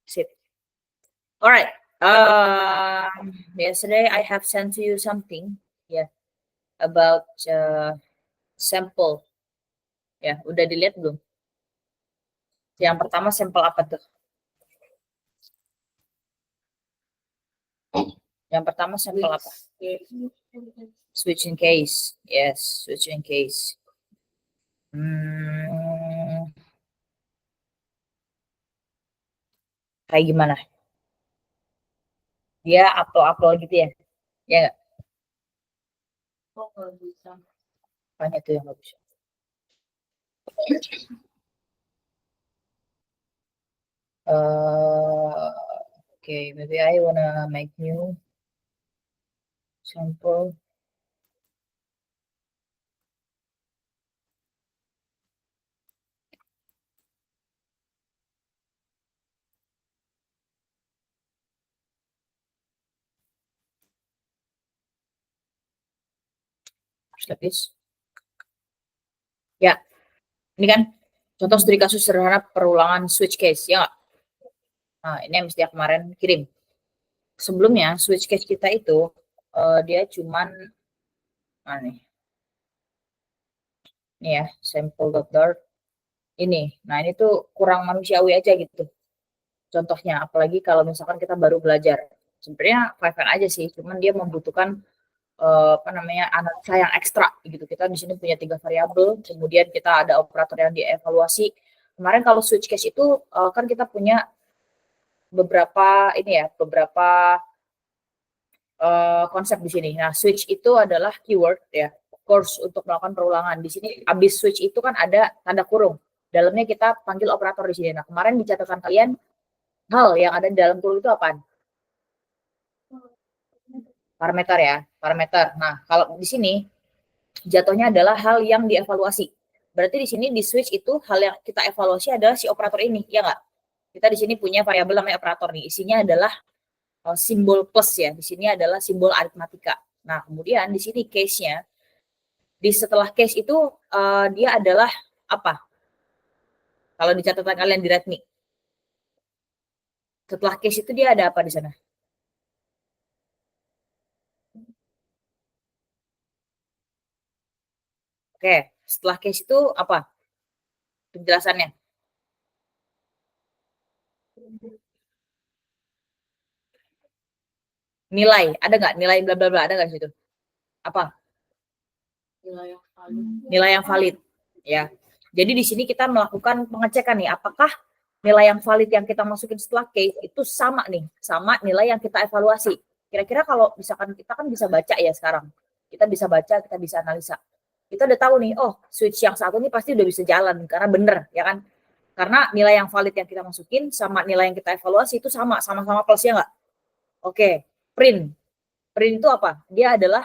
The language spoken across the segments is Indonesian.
Sip. All right. Yesterday I have sent to you something, about sample. Ya, udah dilihat belum? Yang pertama sampel apa tuh? Yang pertama sampel apa? Switching case. Yes, switching case. Kayak gimana? Dia upload gitu ya? Ya nggak? Oh, nggak bisa. Apanya tuh yang nggak bisa? Okay, maybe I wanna make new sample. Like this. Ya, ini kan contoh studi kasus sederhana perulangan switch case, ya nggak? Nah, ini yang mesti kemarin kirim. Sebelumnya switch case kita itu dia cuman nih ya, sample.dart ini. Nah, ini tuh kurang manusiawi aja gitu. Contohnya, apalagi kalau misalkan kita baru belajar. Sebenarnya fine-fine aja sih, cuman dia membutuhkan analisa yang ekstra gitu. Kita di sini punya 3 variabel, kemudian kita ada operator yang dievaluasi. Kemarin kalau switch case itu kan kita punya beberapa konsep di sini. Nah, switch itu adalah keyword ya, of course untuk melakukan perulangan. Di sini habis switch itu kan ada tanda kurung. Dalamnya kita panggil operator di sini. Nah, kemarin di catatan kalian hal yang ada di dalam kurung itu apaan? Parameter ya, parameter. Nah, kalau di sini jatuhnya adalah hal yang dievaluasi. Berarti di sini di switch itu hal yang kita evaluasi adalah si operator ini, ya nggak? Kita di sini punya variabel namanya operator nih. Isinya adalah simbol plus ya. Di sini adalah simbol aritmatika. Nah, kemudian di sini case-nya, di setelah case itu dia adalah apa? Kalau di catatan kalian di README. Setelah case itu dia ada apa di sana? Oke, setelah case itu apa penjelasannya? Nilai, ada nggak? Nilai bla bla bla, ada nggak di situ? Apa? Nilai yang valid. Ya. Jadi di sini kita melakukan pengecekan nih, apakah nilai yang valid yang kita masukin setelah case itu sama nih, sama nilai yang kita evaluasi. Kira-kira kalau misalkan kita kan bisa baca ya sekarang. Kita bisa baca, kita bisa analisa. Kita udah tahu nih, oh switch yang satu ini pasti udah bisa jalan karena bener, ya kan? Karena nilai yang valid yang kita masukin sama nilai yang kita evaluasi itu sama-sama plus ya nggak? Oke, print. Print itu apa? Dia adalah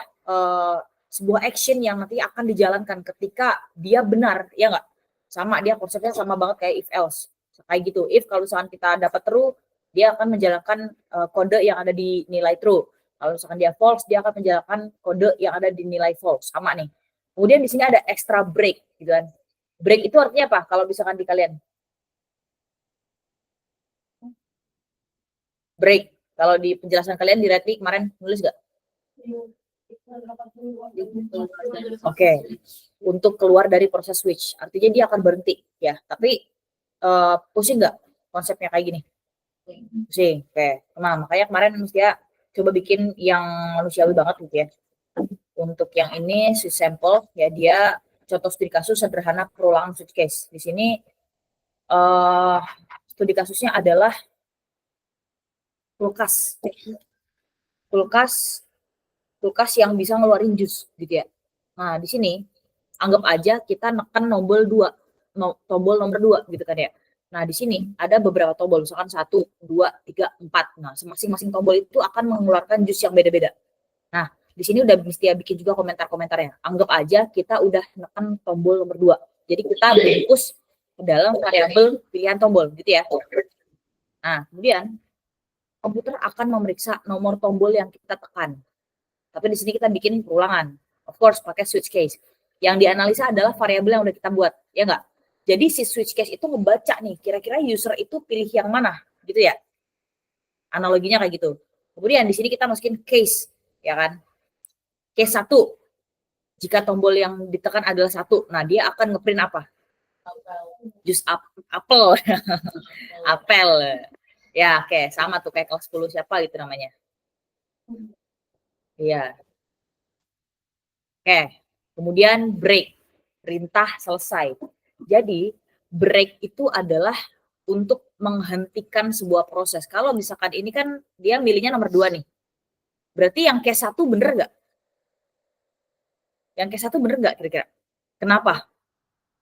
sebuah action yang nanti akan dijalankan ketika dia benar, ya nggak? Sama, dia konsepnya sama banget kayak if else. Kayak gitu. If kalau misalkan kita dapat true, dia akan menjalankan kode yang ada di nilai true. Kalau misalkan dia false, dia akan menjalankan kode yang ada di nilai false. Sama nih. Kemudian di sini ada extra break, gitu kan. Break itu artinya apa? Kalau misalkan di kalian break. Kalau di penjelasan kalian di README kemarin nulis nggak? Oke, untuk keluar dari proses switch, artinya dia akan berhenti ya. Tapi pusing nggak konsepnya kayak gini? Pusing. Oke, nah makanya kemarin mesti ya coba bikin yang manusiawi banget gitu ya. Untuk yang ini si sampel ya, dia contoh studi kasus sederhana perulangan switch case. Di sini studi kasusnya adalah kulkas. Kulkas yang bisa ngeluarin jus gitu ya. Nah, di sini anggap aja kita neken tombol nomor 2 gitu kan ya. Nah, di sini ada beberapa tombol, misalkan 1, 2, 3, 4. Nah, masing-masing tombol itu akan mengeluarkan jus yang beda-beda. Nah, di sini udah mesti ya bikin juga komentar-komentarnya. Anggap aja kita udah neken tombol nomor 2. Jadi kita bungkus ke dalam variabel pilihan tombol gitu ya. Nah, kemudian komputer akan memeriksa nomor tombol yang kita tekan. Tapi di sini kita bikin perulangan. Of course, pakai switch case. Yang dianalisa adalah variabel yang udah kita buat, ya nggak? Jadi si switch case itu ngebaca nih, kira-kira user itu pilih yang mana, gitu ya. Analoginya kayak gitu. Kemudian di sini kita masukin case, ya kan. Case 1, jika tombol yang ditekan adalah 1, nah dia akan ngeprint apa? Jus apel. Apel. Ya, oke, sama tuh kayak kelas 10 siapa gitu namanya. Iya. Oke. Kemudian break. Perintah selesai. Jadi, break itu adalah untuk menghentikan sebuah proses. Kalau misalkan ini kan dia milihnya nomor 2 nih. Berarti yang case 1 bener nggak? Yang case 1 bener nggak kira-kira? Kenapa?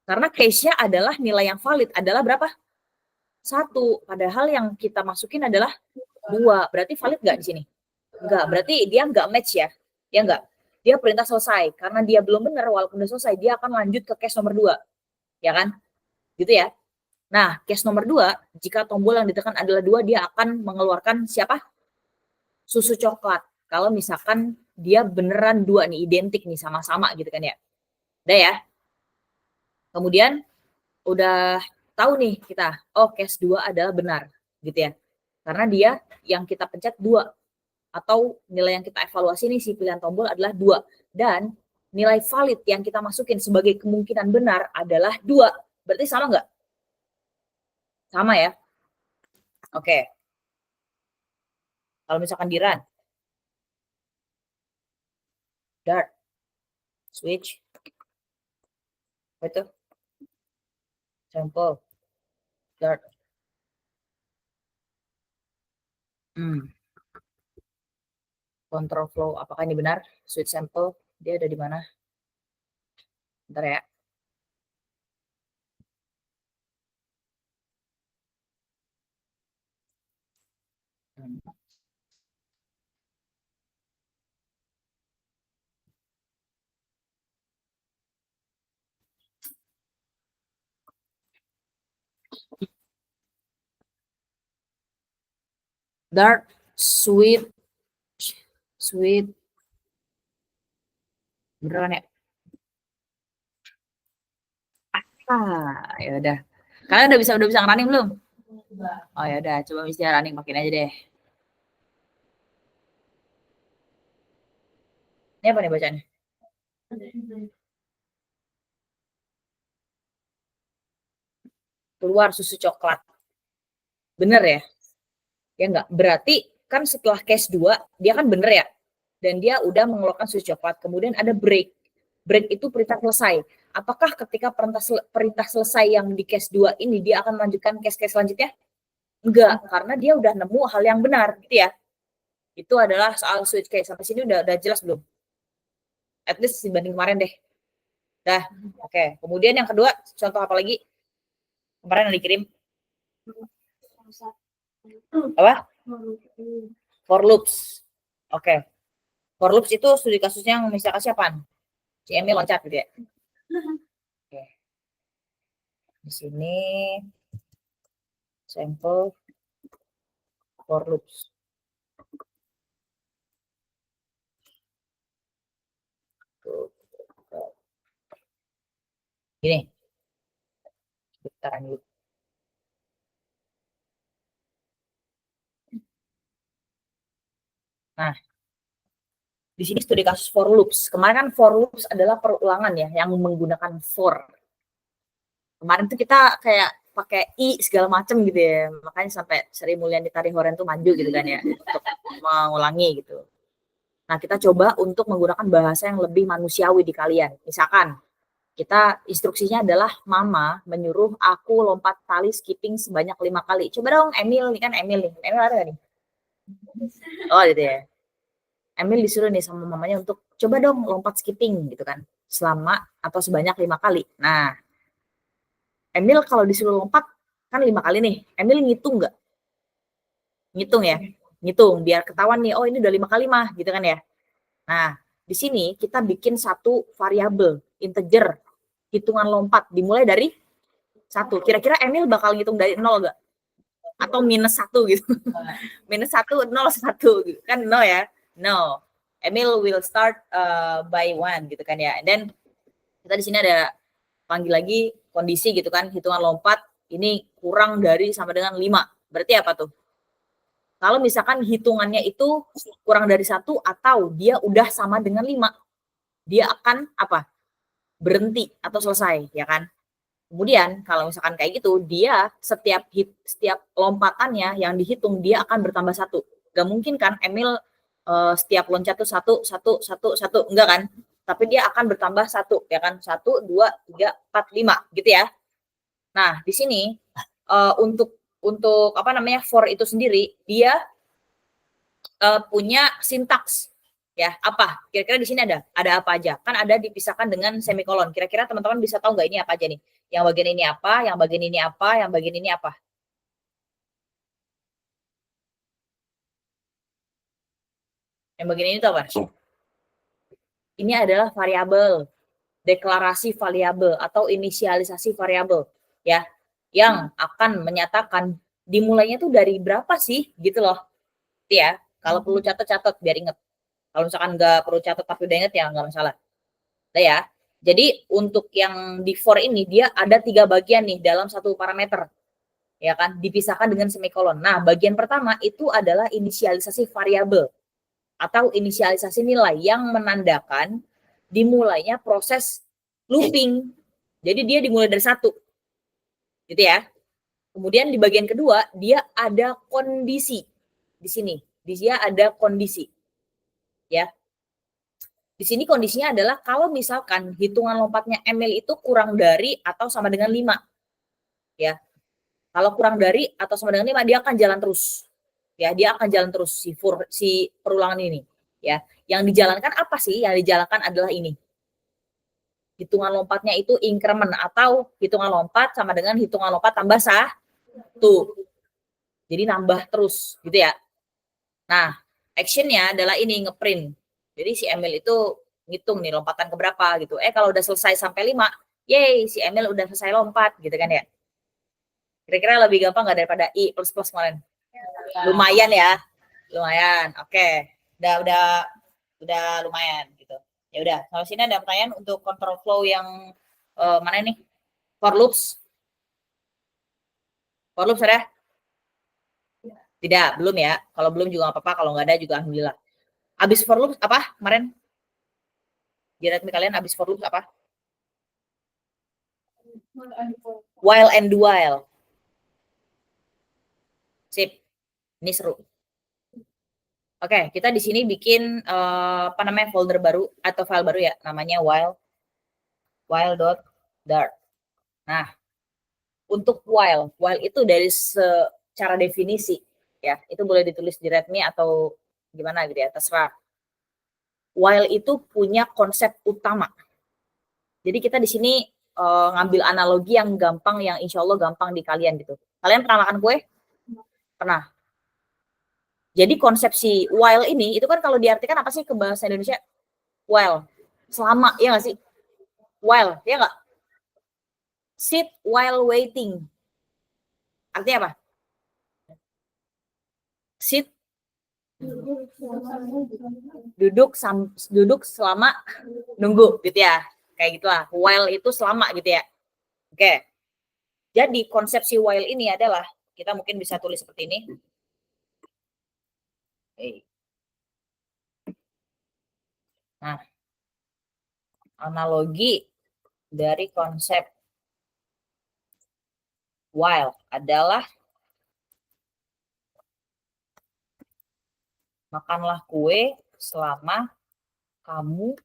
Karena case-nya adalah nilai yang valid adalah berapa? 1. Padahal yang kita masukin adalah 2. Berarti valid nggak di sini? Enggak. Berarti dia nggak match ya? Ya nggak? Dia perintah selesai. Karena dia belum benar, walaupun udah selesai, dia akan lanjut ke case nomor 2. Ya kan? Gitu ya. Nah, case nomor 2, jika tombol yang ditekan adalah 2, dia akan mengeluarkan siapa? Susu coklat. Kalau misalkan dia beneran 2 nih, identik nih, sama-sama gitu kan ya. Udah ya. Kemudian udah tahu nih kita, oh case 2 adalah benar gitu ya. Karena dia yang kita pencet 2 atau nilai yang kita evaluasi nih si pilihan tombol adalah 2 dan nilai valid yang kita masukin sebagai kemungkinan benar adalah 2. Berarti sama nggak? Sama ya. Oke. Kalau misalkan di run, dart, switch, apa itu? Sampel, dart. Control flow, apakah ini benar? Switch sample, dia ada di mana? Bentar ya. Dart, switch, beneran ya? Ya udah. Kalian udah bisa running belum? Oh ya udah, coba misalnya running makin aja deh. Ini apa nih bacanya? Keluar susu coklat. Bener ya? Ya enggak? Berarti kan setelah case 2, dia kan bener ya? Dan dia udah mengeluarkan susu coklat. Kemudian ada break. Break itu perintah selesai. Apakah ketika perintah selesai yang di case 2 ini, dia akan melanjutkan case-case selanjutnya? Enggak, karena dia udah nemu hal yang benar, gitu ya. Itu adalah soal switch case. Sampai sini udah jelas belum? At least dibanding kemarin deh. Dah, oke. Kemudian yang kedua, contoh apa lagi? Kemarin yang dikirim. Apa? For loops. Oke. For loops itu studi kasusnya yang misalkan siapa? Si Emil loncat gitu ya. Oke. Di sini sampel for loops. Gini. Bentar dulu. Nah, di sini studi kasus for loops. Kemarin kan for loops adalah perulangan ya, yang menggunakan for. Kemarin tuh kita kayak pakai i segala macam gitu ya, makanya sampai Sri Mulyani Tarihoren tuh maju gitu kan ya, untuk mengulangi gitu. Nah, kita coba untuk menggunakan bahasa yang lebih manusiawi di kalian. Misalkan, kita instruksinya adalah mama menyuruh aku lompat tali skipping sebanyak 5 kali. Coba dong Emil, nih kan Emil nih. Emil ada gak nih? Oh gitu ya. Emil disuruh nih sama mamanya untuk coba dong lompat skipping gitu kan. Selama atau sebanyak 5 kali. Nah, Emil kalau disuruh lompat kan 5 kali nih. Emil ngitung nggak? Ngitung ya. Ngitung biar ketahuan nih, oh ini udah 5 kali mah gitu kan ya. Nah, di sini kita bikin satu variabel integer hitungan lompat dimulai dari 1. Kira-kira Emil bakal ngitung dari 0 nggak? Atau minus 1 gitu. Minus 1, 0, 1 gitu. Kan 0 ya? No. Emil will start by 1 gitu kan ya. Dan kita di sini ada panggil lagi kondisi gitu kan, hitungan lompat ini kurang dari sama dengan 5. Berarti apa tuh? Kalau misalkan hitungannya itu kurang dari 1 atau dia udah sama dengan 5, dia akan apa? Berhenti atau selesai, ya kan? Kemudian kalau misalkan kayak gitu, dia setiap lompatannya yang dihitung dia akan bertambah 1. Gak mungkin kan Emil setiap loncat tuh 1, enggak kan? Tapi dia akan bertambah 1, ya kan? 1, 2, 3, 4, 5 gitu ya. Nah, di sini untuk apa namanya for itu sendiri dia punya sintaks ya. Apa kira-kira di sini ada apa aja? Kan ada dipisahkan dengan semikolon. Kira-kira teman-teman bisa tahu nggak ini apa aja nih? Yang bagian ini apa, yang bagian ini apa, yang bagian ini apa? Yang bagian ini tuh apa? Ini adalah variabel, deklarasi variabel atau inisialisasi variabel ya, yang akan menyatakan dimulainya tuh dari berapa sih gitu loh. Ya, kalau perlu catat-catat biar inget. Kalau misalkan nggak perlu catat tapi udah inget ya nggak masalah. Nah ya, jadi untuk yang di for ini dia ada 3 bagian nih dalam satu parameter, ya kan, dipisahkan dengan semikolon. Nah, bagian pertama itu adalah inisialisasi variabel atau inisialisasi nilai yang menandakan dimulainya proses looping. Jadi dia dimulai dari 1, gitu ya. Kemudian di bagian kedua dia ada kondisi di sini. Dia ada kondisi, ya. Di sini kondisinya adalah kalau misalkan hitungan lompatnya Emil itu kurang dari atau sama dengan 5. Ya. Kalau kurang dari atau sama dengan 5 dia akan jalan terus. Ya, dia akan jalan terus si perulangan ini, ya. Yang dijalankan apa sih? Yang dijalankan adalah ini. Hitungan lompatnya itu increment atau hitungan lompat sama dengan hitungan lompat tambah 1. Jadi nambah terus gitu ya. Nah, actionnya adalah ini ngeprint. Jadi si Emil itu ngitung nih lompatan keberapa gitu. Kalau udah selesai sampai 5, yeay si Emil udah selesai lompat gitu kan ya. Kira-kira lebih gampang nggak daripada I plus kemarin? Lumayan ya, lumayan. Oke, udah lumayan gitu. Ya udah, kalau sini ada pertanyaan untuk control flow yang mana nih? For loops. For loops ada? Tidak, belum ya. Kalau belum juga nggak apa-apa. Kalau nggak ada juga alhamdulillah. Abis for loops apa kemarin? Di kalian abis for loops apa? While and do while. Sip. Ini seru. Oke, kita di sini bikin apa namanya folder baru atau file baru ya, namanya while.dart. Nah, untuk while itu dari secara definisi ya, itu boleh ditulis di readme atau gimana gitu ya, terserah. While itu punya konsep utama. Jadi kita di sini ngambil analogi yang gampang, yang insya Allah gampang di kalian gitu. Kalian pernah makan kue? Pernah. Jadi konsepsi while ini itu kan kalau diartikan apa sih ke bahasa Indonesia? While, selama, ya nggak sih? While, ya nggak? Sit while waiting. Artinya apa? Sit, duduk selama nunggu gitu ya. Kayak gitulah. While itu selama gitu ya. Oke. Jadi konsepsi while ini adalah, kita mungkin bisa tulis seperti ini. Nah, analogi dari konsep while adalah makanlah kue selama kamu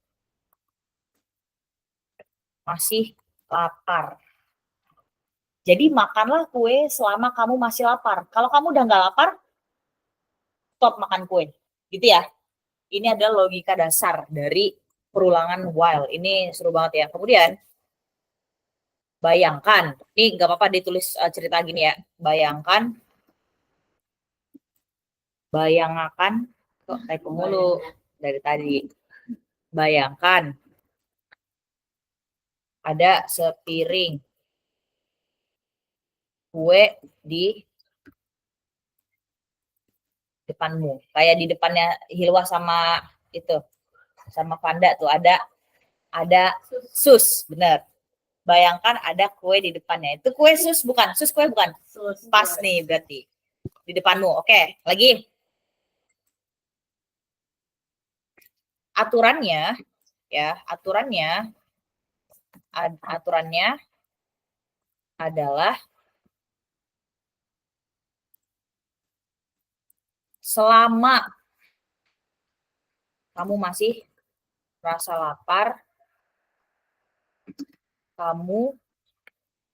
masih lapar. Jadi makanlah kue selama kamu masih lapar. Kalau kamu udah nggak lapar, stop makan kue. Gitu ya. Ini adalah logika dasar dari perulangan while. Ini seru banget ya. Kemudian, bayangkan. Ini nggak apa-apa ditulis cerita gini ya. Bayangkan. Kok typo mulu dari tadi. Bayangkan. Ada sepiring kue di depanmu. Kayak di depannya Hilwa sama itu. Sama Panda tuh ada sus, bener. Bayangkan ada kue di depannya. Itu kue sus bukan? Sus kue bukan? Pas nih berarti. Di depanmu. Oke, lagi. Aturannya ya, aturannya adalah selama kamu masih rasa lapar, kamu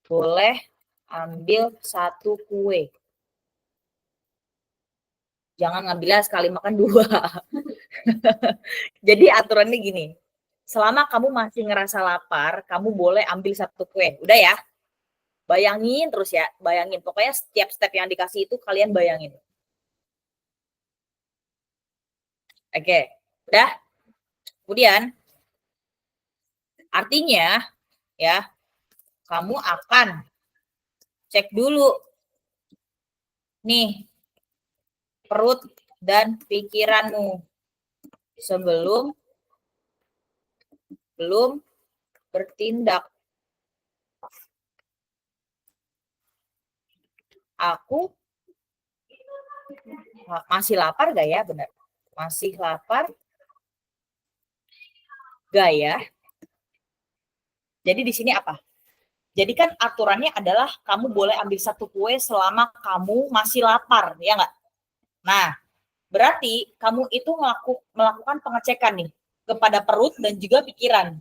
boleh ambil satu kue. Jangan ngambilnya sekali makan 2. Jadi aturannya gini, selama kamu masih ngerasa lapar, kamu boleh ambil satu kue. Udah ya? Bayangin terus ya, bayangin. Pokoknya setiap step yang dikasih itu kalian bayangin. Oke, udah? Kemudian, artinya ya, kamu akan cek dulu nih perut dan pikiranmu sebelum bertindak. Aku masih lapar gak ya? Benar. Masih lapar gak ya? Jadi di sini apa? Jadi kan aturannya adalah kamu boleh ambil satu kue selama kamu masih lapar, ya nggak? Nah, berarti kamu itu melakukan pengecekan nih kepada perut dan juga pikiran.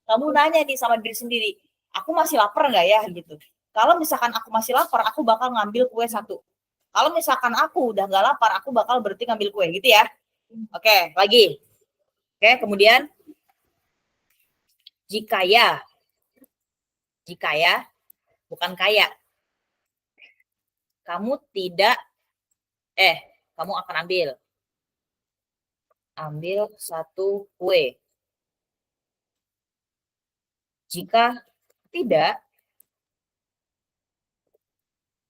Kamu nanya nih sama diri sendiri, aku masih lapar nggak ya gitu. Kalau misalkan aku masih lapar, aku bakal ngambil kue satu. Kalau misalkan aku udah nggak lapar, aku bakal berhenti ngambil kue gitu ya. Oke, lagi. Oke, kemudian jika ya, bukan kaya, kamu tidak, kamu akan ambil satu kue. Jika tidak,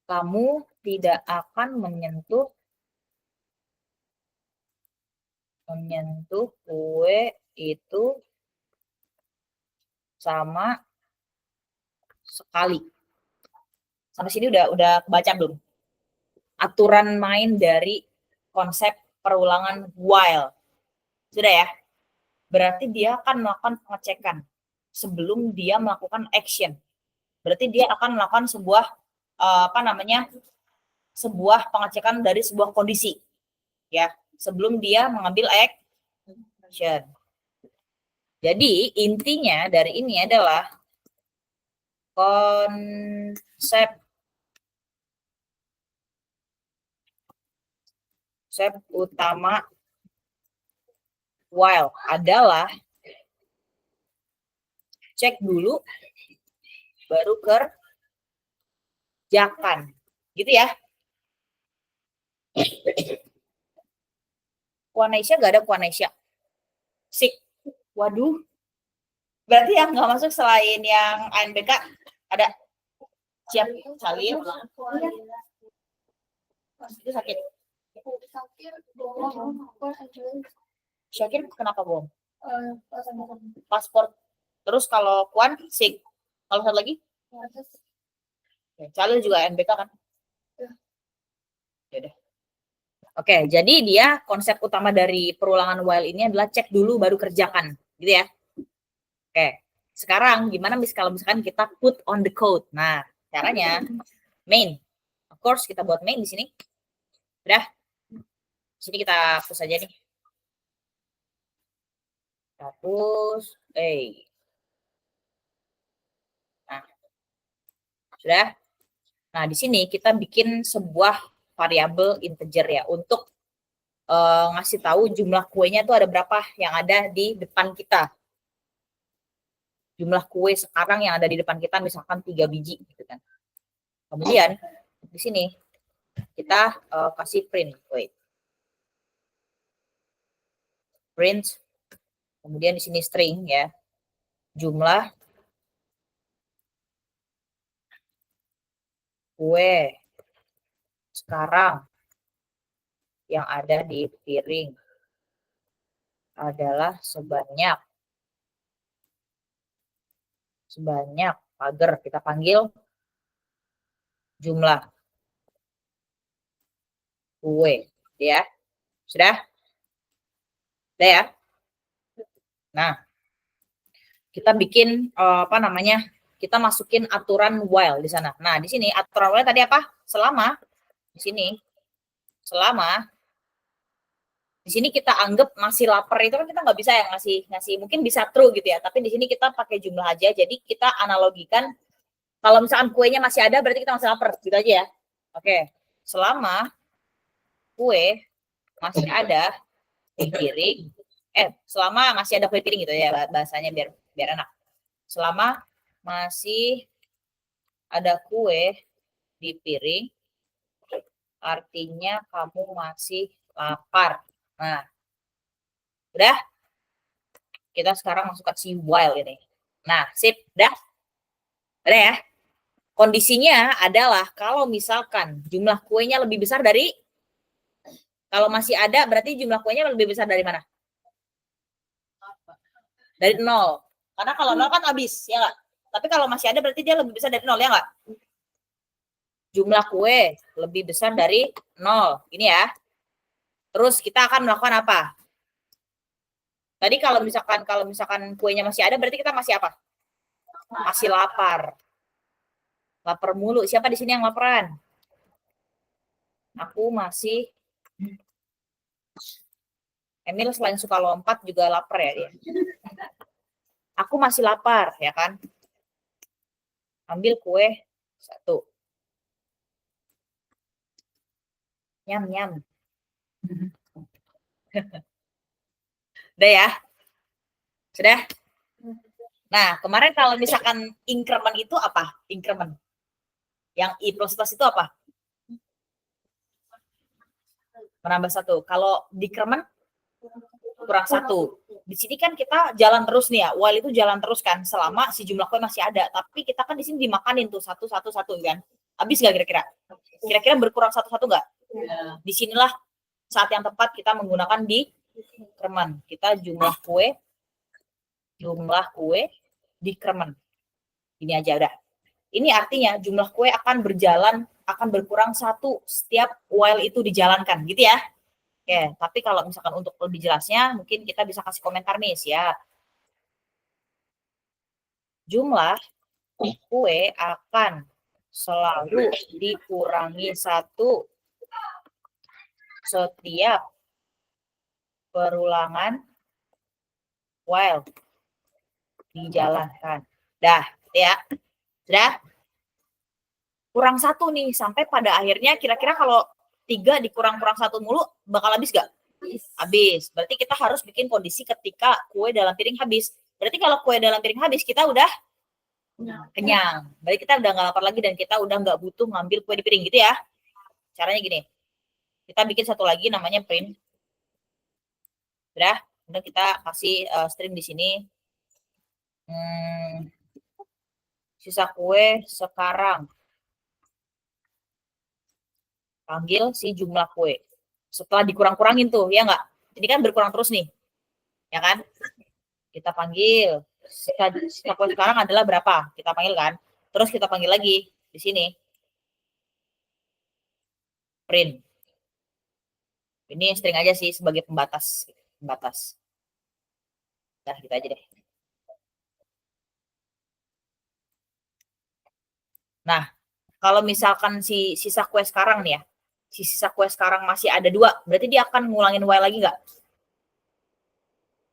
kamu tidak akan menyentuh kue itu sama sekali. Sampai sini udah kebaca belum? Aturan main dari konsep perulangan while. Sudah ya? Berarti dia akan melakukan pengecekan sebelum dia melakukan action. Berarti dia akan melakukan sebuah sebuah pengecekan dari sebuah kondisi ya, sebelum dia mengambil action. Jadi intinya dari ini adalah konsep utama while adalah cek dulu baru kerjakan. Gitu ya. Kuanesia gak ada Kuanesia. Sik. Waduh. Berarti yang nggak masuk selain yang ANBK ada siap Salil. Itu sakit. Syakir kenapa bohong? Paspor. Terus kalau Kuan sik. Kalau satu lagi? Salil juga ANBK kan? Ya udah. Oke, jadi dia konsep utama dari perulangan while ini adalah cek dulu baru kerjakan, gitu ya. Oke, sekarang gimana kalau misalkan kita put on the code? Nah, caranya main. Of course kita buat main di sini. Udah. Di sini kita hapus aja nih. Hapus. Nah, sudah. Nah, di sini kita bikin sebuah variabel integer ya untuk ngasih tahu jumlah kuenya itu ada berapa yang ada di depan kita. Jumlah kue sekarang yang ada di depan kita misalkan 3 biji gitu kan. Kemudian di sini kita kasih print. Print. Kemudian di sini string ya. Jumlah kue sekarang yang ada di piring adalah sebanyak pagar, kita panggil jumlah kue, ya. Sudah? Sudah ya? Nah, kita bikin apa namanya? Kita masukin aturan while di sana. Nah, di sini aturan while tadi apa? Selama di sini selama di sini kita anggap masih lapar itu kan kita nggak bisa ya ngasih mungkin bisa true gitu ya, tapi di sini kita pakai jumlah aja. Jadi kita analogikan kalau misalkan kuenya masih ada berarti kita masih lapar gitu aja ya. Oke, selama kue masih ada di piring, selama masih ada kue piring gitu ya bahasanya biar biar enak. Selama masih ada kue di piring, artinya kamu masih lapar. Nah, udah kita sekarang masukkan si while ini. Nah, sip, udah ya. Kondisinya adalah kalau misalkan jumlah kuenya lebih besar dari, kalau masih ada berarti jumlah kuenya lebih besar dari mana? Dari 0. Karena kalau 0 kan habis, ya nggak? Tapi kalau masih ada berarti dia lebih besar dari 0, ya nggak? Jumlah kue lebih besar dari 0. Ini ya. Terus kita akan melakukan apa? Tadi kalau misalkan kuenya masih ada berarti kita masih apa? Masih lapar. Lapar mulu. Siapa di sini yang laparan? Aku masih. Emil selain suka lompat juga lapar ya dia. Aku masih lapar, ya kan? Ambil kue 1. Nyam, nyam. Udah ya? Sudah? Nah, kemarin kalau misalkan increment itu apa? Increment. Yang I plus plus itu apa? Menambah 1. Kalau decrement kurang 1. Di sini kan kita jalan terus nih ya. While itu jalan terus kan selama si jumlah kue masih ada. Tapi kita kan di sini dimakanin tuh 1 1 1 kan. Habis nggak kira-kira? Kira-kira berkurang 1 1 nggak? Disinilah saat yang tepat kita menggunakan decrement. Kita jumlah kue decrement. Ini aja udah. Ini artinya jumlah kue akan berkurang 1 setiap while itu dijalankan, gitu ya. Oke, tapi kalau misalkan untuk lebih jelasnya, mungkin kita bisa kasih komentar nih ya. Jumlah kue akan selalu dikurangi 1 setiap perulangan while dijalankan. Dah, ya. Sudah? Kurang 1 nih, sampai pada akhirnya kira-kira kalau 3 dikurang-kurang 1 mulu, bakal habis gak? Habis. Berarti kita harus bikin kondisi ketika kue dalam piring habis. Berarti kalau kue dalam piring habis, kita udah kenyang. Berarti kita udah nggak lapar lagi dan kita udah nggak butuh ngambil kue di piring gitu ya. Caranya gini. Kita bikin satu lagi namanya print. Udah kita kasih string di sini. Sisa kue sekarang. Panggil si jumlah kue. Setelah dikurang-kurangin tuh, ya nggak? Ini kan berkurang terus nih. Ya kan? Kita panggil. Sisa kue sekarang adalah berapa? Kita panggil kan? Terus kita panggil lagi di sini. Print. Ini string aja sih sebagai pembatas. Nah, gitu aja deh. Nah, kalau misalkan si sisa kue sekarang nih ya, si sisa kue sekarang masih ada 2, berarti dia akan ngulangin while lagi nggak?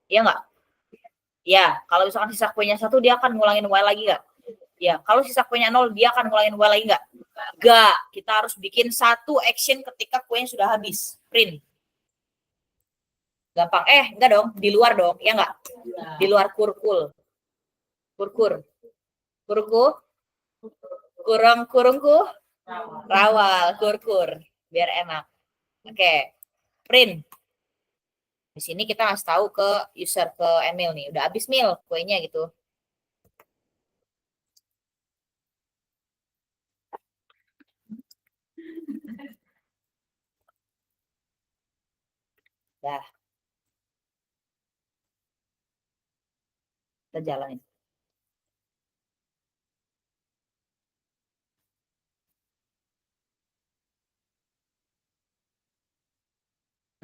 Iya nggak? Ya, kalau misalkan sisa kuenya 1, dia akan ngulangin while lagi nggak? Ya, kalau sisa kuenya 0, dia akan ngulangin while lagi nggak? Nggak. Kita harus bikin 1 action ketika kuenya sudah habis. Print. Gampang. Enggak dong. Di luar dong. Ya nggak? Di luar kurkul. Kurku. Kurungku. Rawal. Kurkur. Biar enak. Oke. Print. Di sini kita ngasih tahu ke user, ke Emil nih. Udah habis Mil kuenya gitu. Dah. Kita jalanin.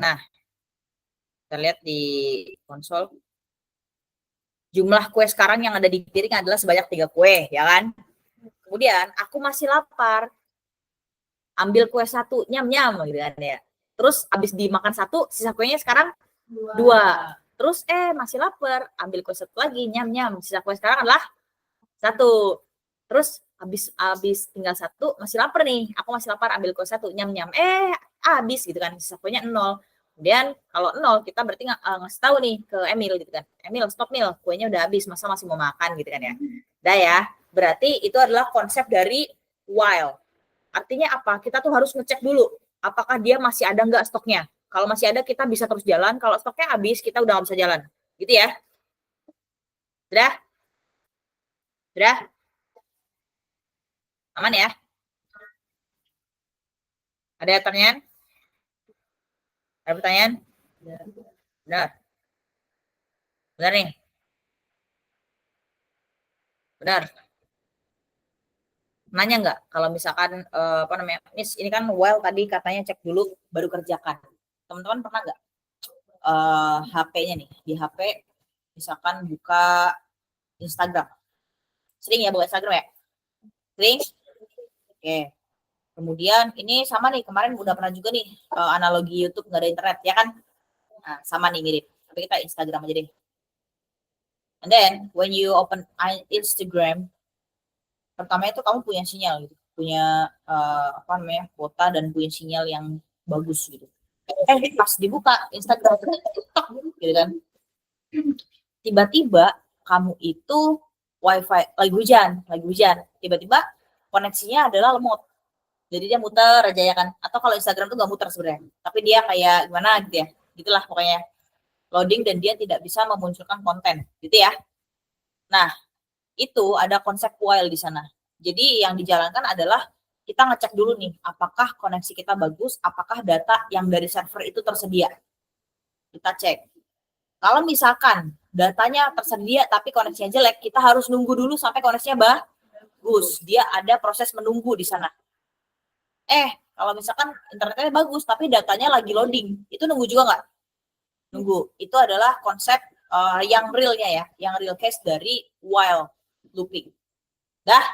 Nah, kita lihat di konsol. Jumlah kue sekarang yang ada di piring adalah sebanyak 3 kue, ya kan? Kemudian aku masih lapar. Ambil kue 1, nyam-nyam gitu kan ya. Terus habis dimakan 1, sisa kuenya sekarang 2. Terus masih lapar, ambil kue 1 lagi, nyam-nyam. Sisa kue sekarang adalah 1. Terus habis tinggal 1, masih lapar nih. Aku masih lapar, ambil kue 1, nyam-nyam. Habis gitu kan. Sisa kuenya 0. Kemudian kalau 0, kita berarti ngasih tahu nih ke Emil gitu kan. Emil, stop Mil, kuenya udah habis, masa masih mau makan gitu kan ya. Udah ya. Berarti itu adalah konsep dari while. Artinya apa? Kita tuh harus ngecek dulu apakah dia masih ada nggak stoknya. Kalau masih ada kita bisa terus jalan, kalau stoknya habis kita udah nggak bisa jalan. Gitu ya. Sudah? Sudah? Aman ya? Ada pertanyaan? Ada pertanyaan? Benar. Benar nih. Benar. Nanya nggak kalau misalkan apa namanya? Miss, ini kan while tadi katanya cek dulu baru kerjakan. Teman-teman pernah nggak HP-nya nih di HP misalkan buka Instagram. Sering ya buka Instagram ya? Sering? Oke. Kemudian ini sama nih, kemarin udah pernah juga nih analogi YouTube nggak ada internet, ya kan? Nah, sama nih mirip. Tapi kita Instagram aja deh. And then when you open Instagram, pertama itu kamu punya sinyal gitu, punya apa namanya kuota dan punya sinyal yang bagus gitu. Pas dibuka Instagram, TikTok gitu kan, tiba-tiba kamu itu wifi lagi hujan, tiba-tiba koneksinya adalah lemot. Jadi dia muter aja ya kan. Atau kalau Instagram tuh gak muter sebenarnya. Tapi dia kayak gimana gitu ya. Gitulah pokoknya. Loading dan dia tidak bisa memunculkan konten. Gitu ya. Nah, itu ada konsep while di sana. Jadi yang dijalankan adalah kita ngecek dulu nih, apakah koneksi kita bagus, apakah data yang dari server itu tersedia. Kita cek. Kalau misalkan datanya tersedia tapi koneksinya jelek, kita harus nunggu dulu sampai koneksinya bagus. Dia ada proses menunggu di sana. Kalau misalkan internetnya bagus tapi datanya lagi loading, itu nunggu juga nggak? Nunggu. Itu adalah konsep yang realnya ya, yang real case dari while looping. Dah?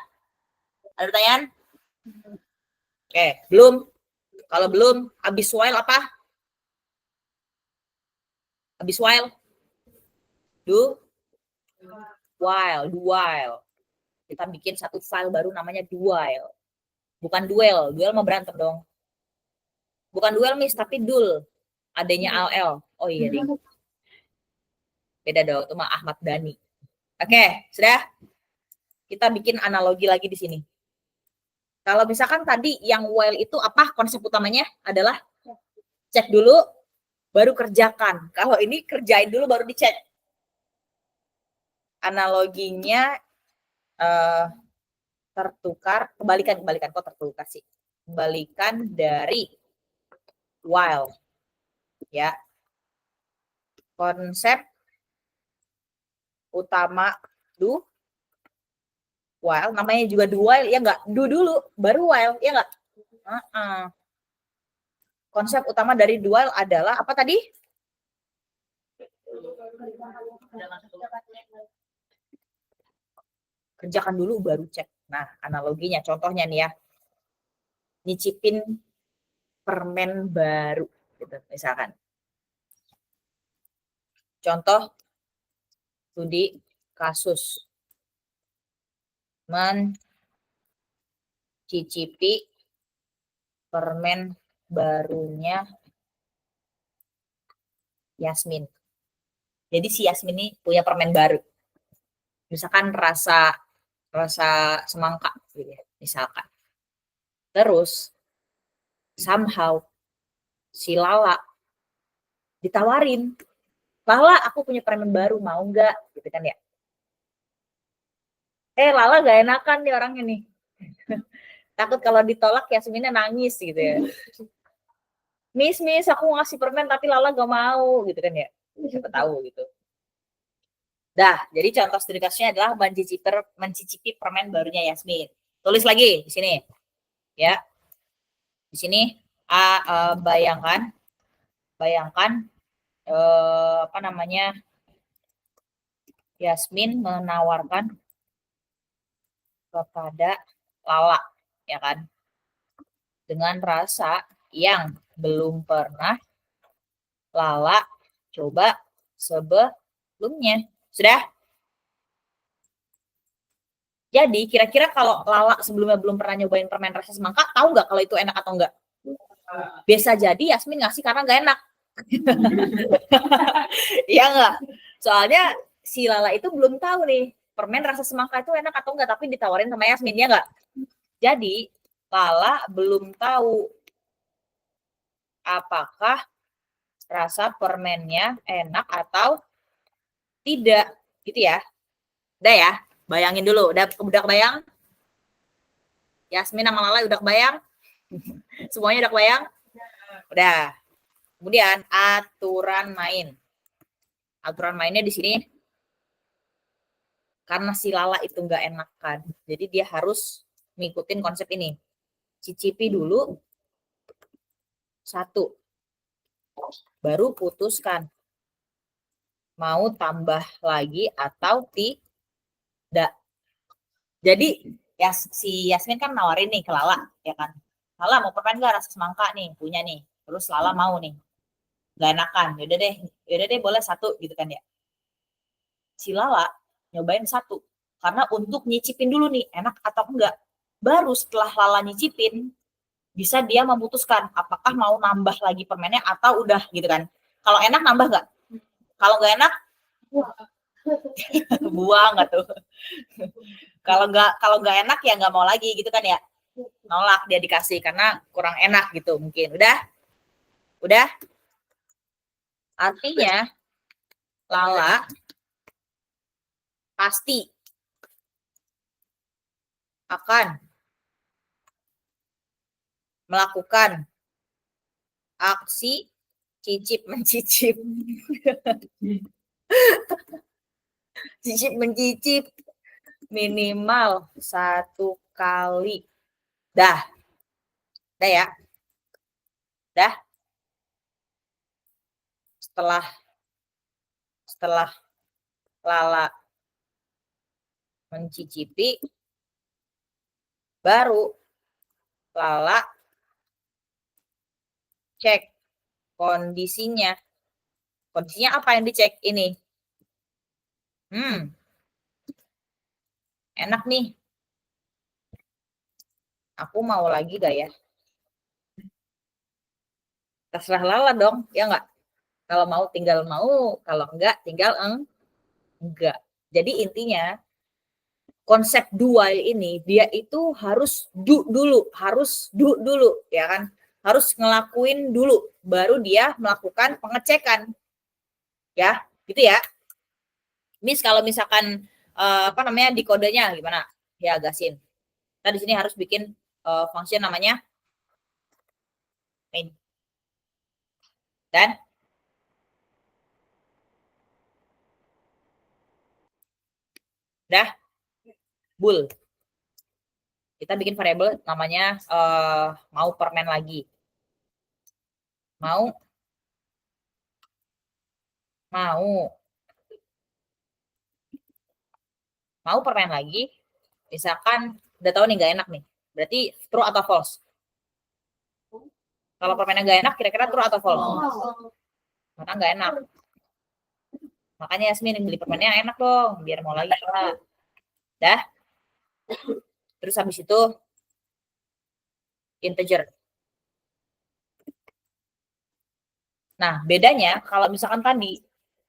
Ada pertanyaan? Oke, belum? Kalau belum, habis while apa? Habis while? Do while. Kita bikin satu file baru namanya do while. Bukan duel mah berantem dong. Bukan duel Miss, tapi dul. Adanya AL. Oh iya deh. Beda dong, itu mah Ahmad Dhani. Oke, sudah? Kita bikin analogi lagi di sini. Kalau misalkan tadi yang while itu apa konsep utamanya adalah cek dulu baru kerjakan. Kalau ini kerjain dulu baru dicek. Analoginya tertukar, kebalikan kok tertukar sih. Kebalikan dari while. Ya. Konsep utama do while, namanya juga do while, ya enggak? Do dulu baru while, ya enggak? Konsep utama dari do while adalah apa tadi? Kerjakan dulu baru cek. Nah, analoginya contohnya nih ya. Nyicipin permen baru gitu misalkan. Contoh studi kasus mencicipi permen barunya Yasmin. Jadi si Yasmin ini punya permen baru. Misalkan rasa semangka gitu ya, misalkan. Terus somehow si Lala ditawarin, Lala aku punya permen baru mau nggak gitu kan ya. Lala gak enakan nih orangnya nih. Takut kalau ditolak Yasminnya nangis gitu ya. Miss, aku ngasih permen tapi Lala gak mau gitu kan ya. Siapa tahu gitu. Dah, jadi contoh studi kasusnya adalah mencicipi permen barunya Yasmin. Tulis lagi di sini. Ya. Di sini bayangkan Bayangkan apa namanya, Yasmin menawarkan kepada Lala, ya kan, dengan rasa yang belum pernah Lala coba sebelumnya. Sudah? Jadi kira-kira kalau Lala sebelumnya belum pernah nyobain permen rasa semangka, tahu nggak kalau itu enak atau enggak? Bisa jadi Yasmin ngasih karena nggak enak. Iya nggak? Soalnya si Lala itu belum tahu nih permen rasa semangka itu enak atau enggak, tapi ditawarin sama Yasmin, ya nggak? Jadi Lala belum tahu apakah rasa permennya enak atau tidak, gitu ya. Udah ya, bayangin dulu. Udah kebayang? Yasmin sama Lala udah kebayang? Semuanya udah kebayang? Udah. Kemudian aturan main. Aturan mainnya di sini karena si Lala itu nggak enakan, jadi dia harus ngikutin konsep ini. Cicipi dulu satu, baru putuskan mau tambah lagi atau tidak. Jadi ya si Yasmin kan nawarin nih ke Lala, ya kan. Lala mau permen nggak rasa semangka nih, punya nih. Terus Lala mau nih, nggak enakan. Yaudah deh boleh satu gitu kan ya. Si Lala nyobain satu karena untuk nyicipin dulu nih enak atau enggak. Baru setelah Lala nyicipin bisa dia memutuskan apakah mau nambah lagi permennya atau udah gitu kan. Kalau enak nambah nggak? Kalau nggak enak buang nggak tuh? Kalau nggak enak ya nggak mau lagi gitu kan ya. Nolak dia dikasih karena kurang enak gitu mungkin. Udah. Artinya Lala pasti akan melakukan aksi cicip mencicip. Cicip mencicip minimal 1 kali. Dah ya. Dah. Setelah Lala mencicipi, baru Lala cek kondisinya. Kondisinya apa yang dicek ini? Enak nih. Aku mau lagi gak ya? Terserah Lala dong, ya nggak? Kalau mau tinggal mau, kalau enggak tinggal enggak. Jadi intinya konsep dual ini dia itu harus do dulu, ya kan? Harus ngelakuin dulu, baru dia melakukan pengecekan, ya, gitu ya. Miss kalau misalkan apa namanya di kodenya gimana? Ya gasin. Kita di sini harus bikin function namanya main. Dan udah bool. Kita bikin variabel namanya mau permen lagi. Mau permen lagi. Misalkan udah tahu nih nggak enak nih. Berarti true atau false? Kalau permennya nggak enak, kira-kira true atau false? Karena nggak enak. Makanya Yasmin beli permennya yang enak dong, biar mau lagi lah. Dah. Terus habis itu integer. Nah, bedanya kalau misalkan tadi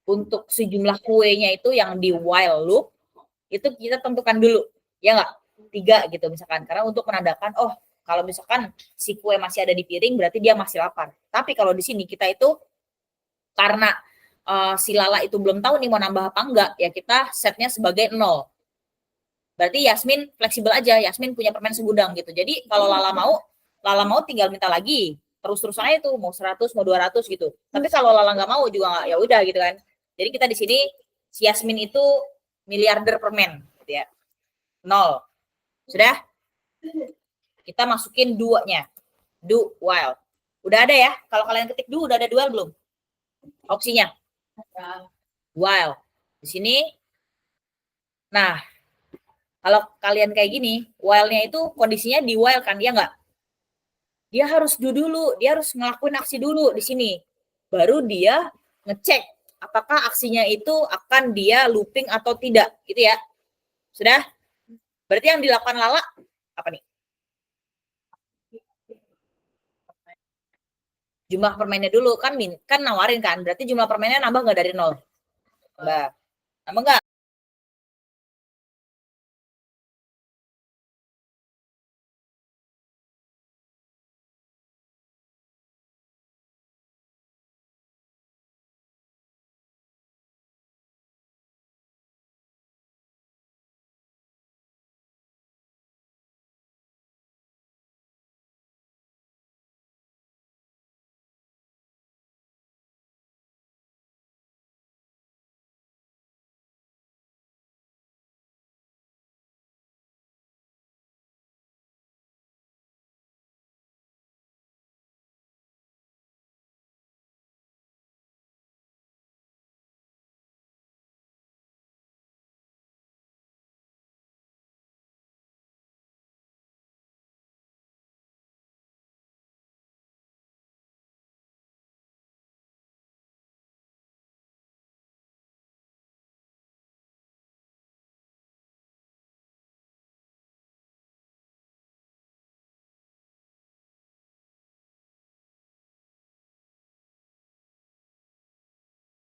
untuk sejumlah kuenya itu yang di while loop itu kita tentukan dulu, ya nggak? 3 gitu misalkan. Karena untuk menandakan, oh kalau misalkan si kue masih ada di piring berarti dia masih lapar. Tapi kalau di sini kita itu karena si Lala itu belum tahu nih mau nambah apa enggak, ya kita setnya sebagai 0. Berarti Yasmin fleksibel aja, Yasmin punya permen segudang gitu. Jadi kalau Lala mau tinggal minta lagi. Terus-terusan aja tuh mau 100, mau 200 gitu. Tapi kalau Lala nggak mau juga nggak, ya udah gitu kan. Jadi kita di sini si Yasmin itu miliarder permen gitu ya. 0. Sudah? Kita masukin 2-nya. Do while. Udah ada ya? Kalau kalian ketik do udah ada dual belum? opsinya? While. Di sini. Nah, kalau kalian kayak gini, while-nya itu kondisinya di while kan, ya nggak? Dia harus do dulu, dia harus ngelakuin aksi dulu di sini. Baru dia ngecek apakah aksinya itu akan dia looping atau tidak, gitu ya. Sudah? Berarti yang dilakukan Lala apa nih? Jumlah permainnya dulu kan nawarin kan, berarti jumlah permainnya nambah nggak dari nol? Nambah. Nambah nggak?